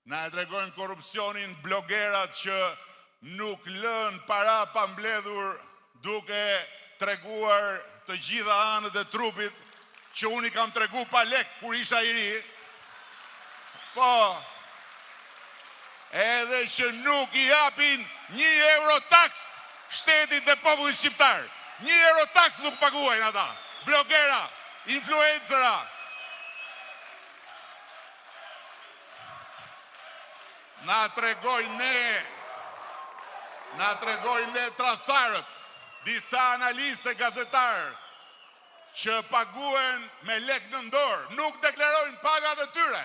Na e tregojnë korupcionin blogerat që nuk lën para pa mbledhur duke treguar të gjitha anët e trupit që unë i kam tregu pa lek kur isha i ri. Po, edhe që nuk i japin 1 euro taks shtetit dhe popullit shqiptar. 1 euro taks nuk paguajnë ata. Blogera, influencera. Na tregojnë ne tradhtarët, disa analistë e gazetarë që paguen me lek në dorë, nuk deklarojnë pagat e tyre.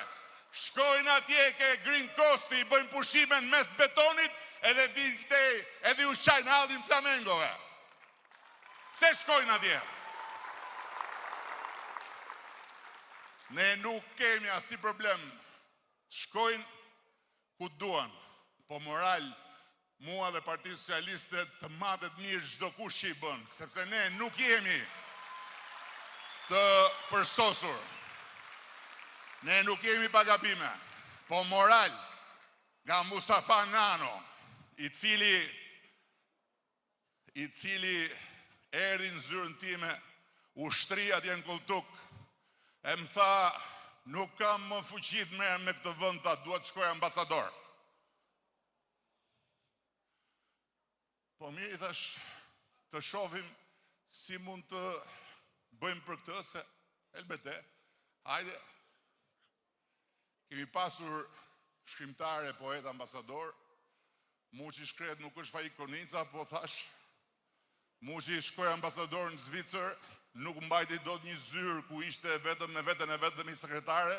Shkojnë atje ke Green Costi, bëjnë pushime në mes betonit, edhe vinë këtej, edhe ushqajnë Aldin Flamengove. Se shkojnë atje? Ne nuk kemi asnjë problem. Shkojnë ku duan, po moral, mua dhe Partia Socialiste të matet mirë çdo kush që i bën, sepse ne nuk jemi të përsosur. Ne nuk jemi pa gabime, po moral nga Mustafa Nano, i cili erdhi në zyrën time, ushtria atje në Kulltuk, e më tha, nuk kam më fuqi të merrem me këtë vend, tha, dua të shkoj ambasador. Po mirë, thash, të shohim si mund të bëjmë për këtë, se elbete, hajde, kemi pasur shkrimtare, poet, ambasador, Muçi shkret nuk është Faik Konica, po thash, Muçi shkoi ambasador në Zvicër, nuk mbajti dot një zyrë ku ishte vetëm me veten e vetëm i sekretare,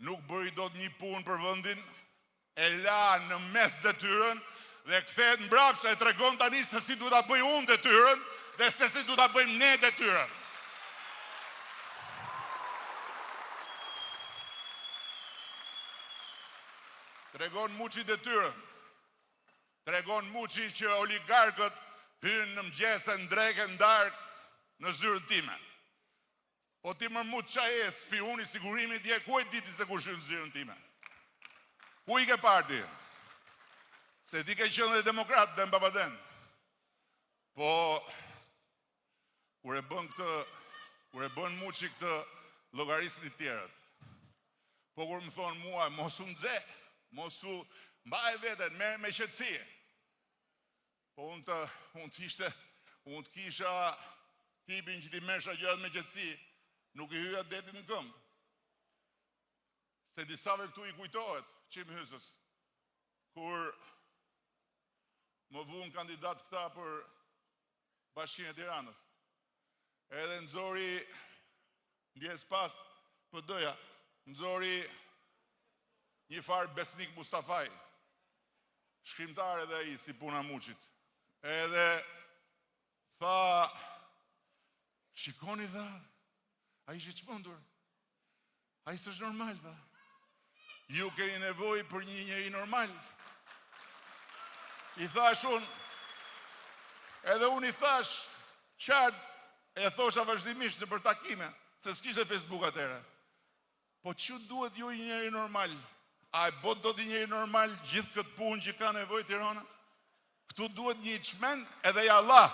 nuk bëri dot një punë për vendin, e la në mes detyrën dhe kthehet mbrapsht e tregon tani se si duhet ta bëj unë detyrën dhe se si duhet ta bëjmë ne detyrën. Tregon Muçi detyrën. Tregon Muçi që oligarkët hynë në mëgjese, në dreke, në darkë, në zyrën time. Po ti më mut qa e, spioni sigurimi dje, ku e diti se ku shë në zyrën time? Ku i ke parti? Se ti ke qenë dhe demokrat dhe mbabaden. Po, kur e bën Muçi këtë llogarisën i tjerët. Po kur më thonë mua, mos u nxe, mos u mbaj veten, merr me qetësi. Po unë të kisha tipin që ti merrsha gjërat me qetësi, nuk i hyja detit në këmbë. Se disave këtu i kujtohet, Çim Hysës, kur më vun kandidat këta për Bashkinë e Tiranës. Edhe nxori ndjes pas PD-ja, nxori një farë Besnik Mustafaj, shkrimtar edhe ai si puna Muçit. Edhe tha, shikoni tha, a ishte çmendur, a ishte normal tha. Ju keni nevojë për një njeri normal. I thash unë, edhe unë i thash, qartë, e thosha vazhdimisht në për takime, se s'kishte Facebook atëre. Po që duhet ju një njeri normal? A e bot do t'i njeri normal gjithë këtë punë që ka nevojë Tirana? Këtu duhet një çmend edhe ja Allah.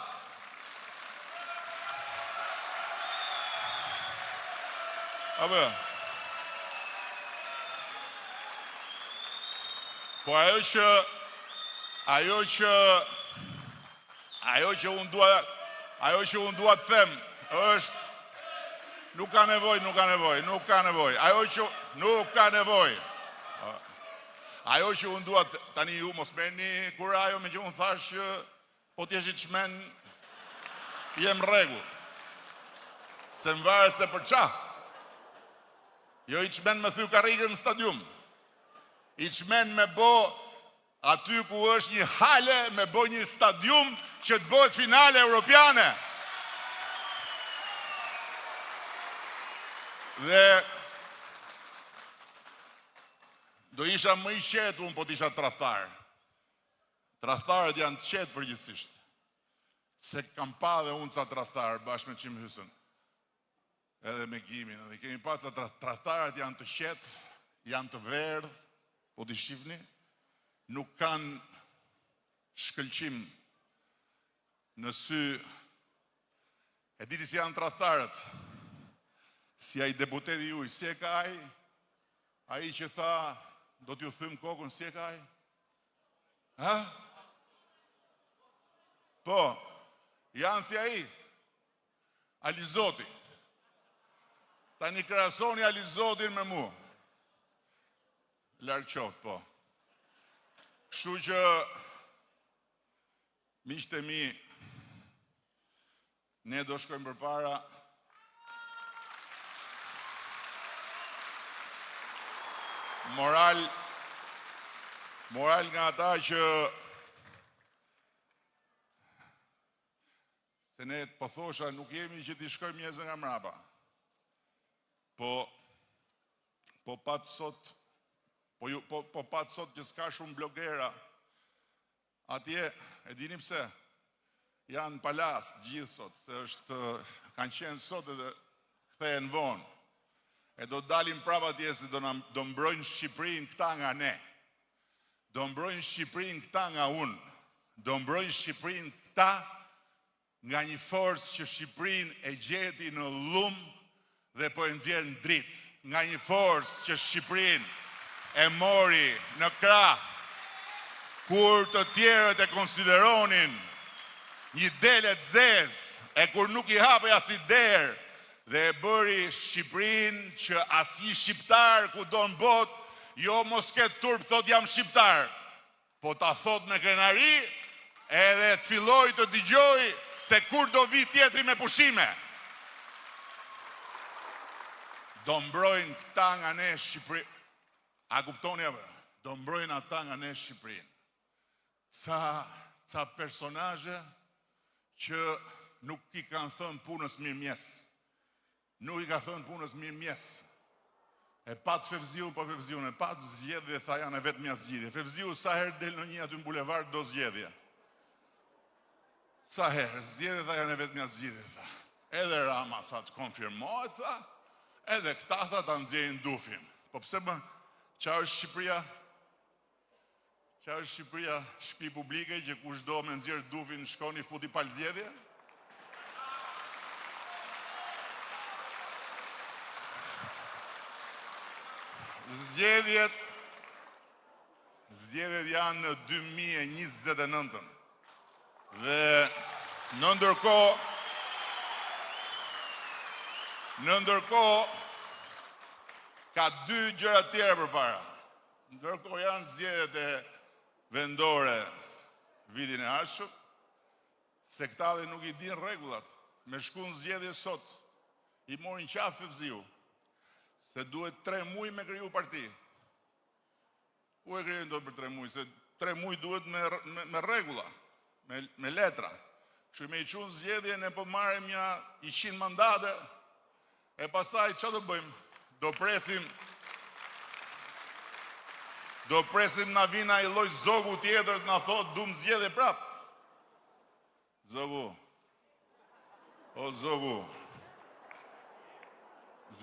Apo. Po ajo që unë dua të them është nuk ka nevojë. Ajo që unë dua tani ju mos merrni kurajo me që unë thash që po t'jesh i çmend jem rregull. Se më varet se për ça. Jo i çmend me thy karrikën në stadium. I çmend me bo aty ku është një hale, me bo një stadium që të bëhet finale europiane. Dhe do isha më i qetë unë po t'isha tradhtar. Tradhtarët janë të qetë përgjithsisht. Se kam pa dhe unë ca tradhtar bashkë me Çim Hysën. Edhe me Gimin. Dhe kemi pa ca tradhtarët janë të qetë, janë të verdh, po t'i shifni, nuk kanë shkëlqim në sy. E dini si janë tradhtarët, si ai deputeti juaj, si e ka ai që tha, do t'ju thym kokën, si e ka ai? Ha? Po, janë si ai, Alizoti. Tani krahasoni Alizotin me mua. Larg qoftë, po. Kështu që, miqtë e mi, ne do shkojmë përpara. Moral nga ata që se ne po thosha, nuk jemi që t'i shkojmë njerëz nga mrapa. Po pat sot që s'ka shumë blogera, atje, e dini pse? Janë palas gjithë sot, se kanë qenë sot edhe kthehen vonë. E do dalim prapa atje se do mbrojnë Shqipërinë këta nga ne. Do mbrojnë Shqipërinë këta nga unë. Do mbrojnë Shqipërinë këta nga një forcë që Shqipërinë e gjeti në lumë dhe po e nxjerr në dritë. Nga një forcë që Shqipërinë e mori në krah, kur të tjerët e konsideronin një dele të zezë, e kur nuk i hapej as i derë, dhe e bëri Shqipërinë që asnjë shqiptar ku do në botë, jo mos ketë turp thot jam shqiptar, po ta thot me krenari, edhe të filloj të dëgjoj se kur do vi tjetri me pushime. Do mbrojnë këta nga ne Shqipërinë. A kuptoni apo? Do mbrojnë ata nga ne Shqipërinë. Ca personazhe që nuk i kanë thënë punës mirëmjes. Nuk i ka thënë punës mirëmjes. E pat Fevziu, po Fevziu e pat zgjedhje, tha janë e vetmja zgjedhje. Fevziu sa herë del në një aty në bulevard do zgjedhje. Sa herë, zgjedhje tha janë e vetmja zgjedhje, tha. Edhe Rama tha të konfirmohet, tha, edhe këta tha ta nxjerrin dufin. Po pse më, çfarë është Shqipëria? Çfarë është Shqipëria? Shtëpi publike që kushdo me nxjerr dufin shkoni futi pal zgjedhje? Zgjedhjet janë në 2029. Dhe në ndërkohë ka dy gjëra tjera përpara. Ndërkohë janë zgjedhjet e vendore vitin e ardhshëm, se këta dhe nuk i din rregullat. Me shku në zgjedhje sot, i morin qafë Fevziu, se duhet 3 muaj me kriju parti. Ku e krijojnë do për 3 muaj? Se 3 muaj duhet me rregulla, me letra. Kështu me i qunë zgjedhje, ne po marrim ja 100 mandate, e pastaj çfarë do bëjmë? Do presim na vina i lloj zogu tjetër të na thotë dum zgjedhje prap. Zogu. O zogu.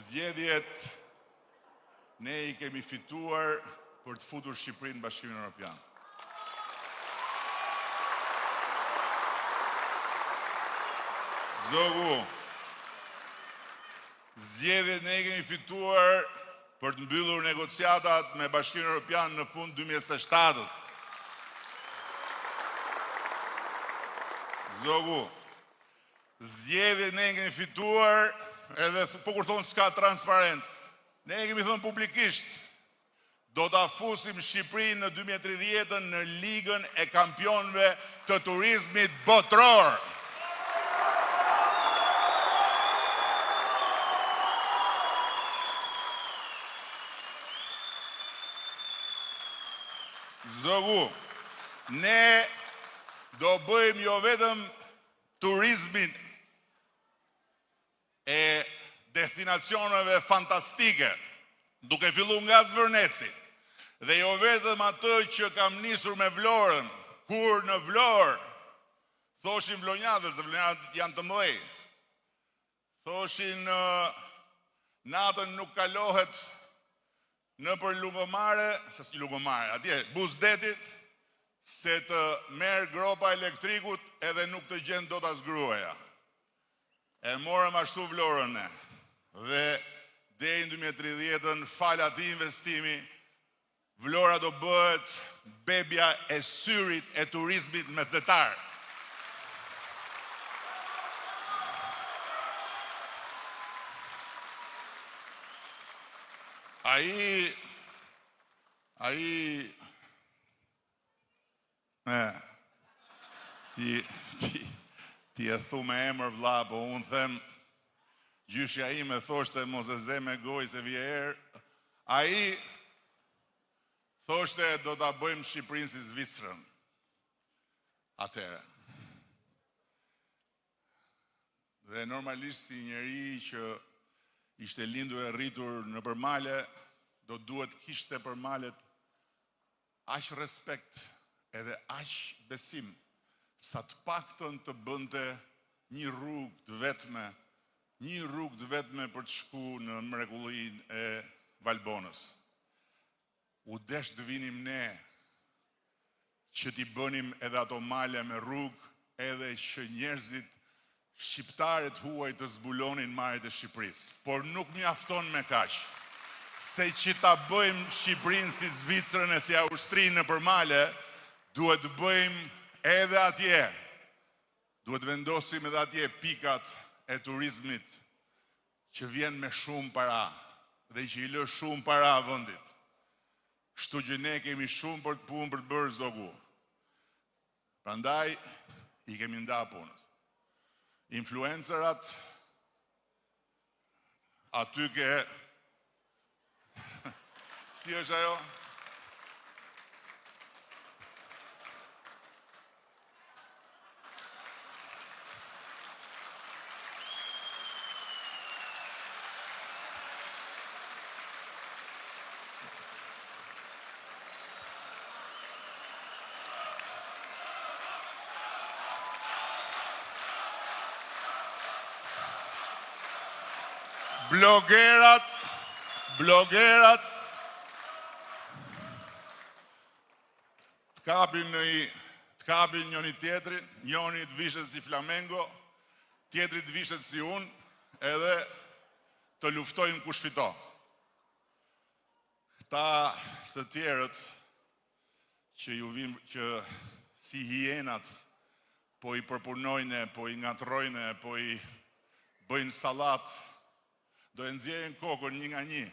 Zgjedhjet ne i kemi fituar për të futur Shqipërinë në Bashkimin Evropian. Zogu, zgjedhjet ne i kemi fituar për të mbyllur negociatat me Bashkimin Evropian në fund 2027-s. Zogu, zgjedhjet ne i kemi fituar, edhe po kur thonë s'ka transparencë, ne i kemi thënë publikisht, do ta fusim Shqipërinë në 2030 në ligën e kampionëve të turizmit botror. Zogu, ne do bëjmë jo vetëm turizmin e destinacioneve fantastike, duke fillu nga Zvërneci, dhe jo vetëm atë që kam nisur me Vlorën, kur në Vlorë, thoshin vlonjatës, dhe vlonjatët janë të mëdhej, thoshin natën nuk kalohet në për Lungomare, atje, Buzdetit, se të merë gropa elektrikut edhe nuk të gjenë do të asgruaja. E morëm ashtu Vlorën ne. Dhe deri në 2030 fal atij investimi, Vlora do bëhet bebja e syrit e turizmit mesdhetar. Ti e thu me emër vlla, po unë them, gjyshja ime thoshte mos e ze me gojë se vje erë, ai thoshte do ta bëjmë Shqipërinë si Zvicrën. Atëherë. Dhe normalisht si njeri që ishte lindur e rritur në përmale, do duhet kishte për malet aq respekt edhe aq besim sa të paktën të bënte një rrugë të vetme për të shku në mrekullinë e Valbonës. U desh të vinim ne që t'i bënim edhe ato male me rrugë, edhe që njerëzit shqiptarët huaj të zbulonin malet e Shqipërisë. Por nuk mjafton me kaq. Se që ta bëjmë Shqipërinë si Zvicrën e si Austrinë në përmale, duhet të bëjmë edhe atje. Duhet vendosim edhe atje pikat e turizmit që vjen me shumë para dhe që i lë shumë para vendit. Kështu që ne kemi shumë për të punë për të bërë zogu. Prandaj i kemi nda punët. Influencerat aty ke si është ajo? Blogerat të kapin njëri tjetrin, njëri të vishet si Flamengo, tjetri të vishet si unë, edhe të luftojnë kush fito. Këta të tjerët që si hienat po i përpunojnë, po i ngatrojnë, po i bëjnë salat, do e nxjerrin kokën një nga një.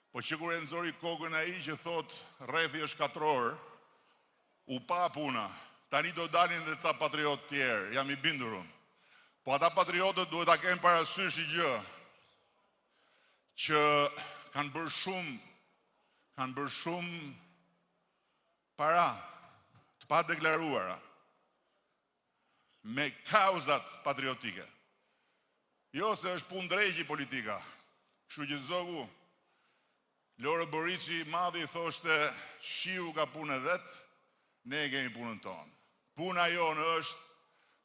Po që kur e nxori kokën ai që thot rrethi është 4 orë, u pa puna. Tani do dalin dhe ca patriot tjerë, jam i bindur unë. Po ata patriotët duhet ta kenë parasysh një gjë, që kanë bërë shumë para të pa deklaruara me kauzat patriotike. Jo se është punë drejgji politika. Kështu që zogu, Loro Boriçi madhi thoshte, shiu ka punë e vet, ne kemi punën tonë. Puna jonë është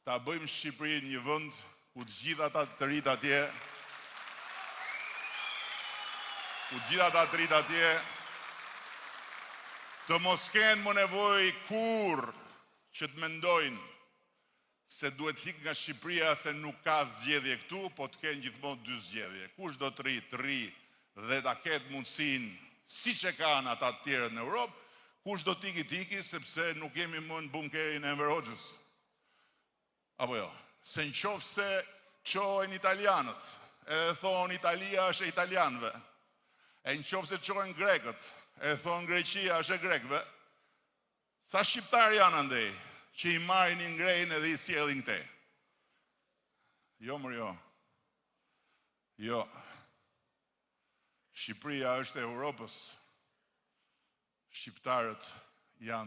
ta bëjmë Shqipërinë një vend ku të gjithë ata të rrit atje, të mos kenë më nevojë kurrë që të mendojnë se duhet hik nga Shqipëria se nuk ka zgjedhje këtu, po të kenë gjithmonë 2 zgjedhje. Kush do të rri dhe ta ketë mundësinë siç e kanë ata të tjerët në Europë, kush do tiki, sepse nuk jemi më në bunkerin e Enver Hoxhës. Apo jo, se në qoftë se qohen italianët, edhe thonë Italia është e italianëve, e në qoftë se qohen grekët, e thonë Greqia është e grekëve, sa shqiptarë janë andej, që i marrin i ngrejnë edhe i sjellin këtej. Jo, jo. Shqipëria është e Europës. Shqiptarët janë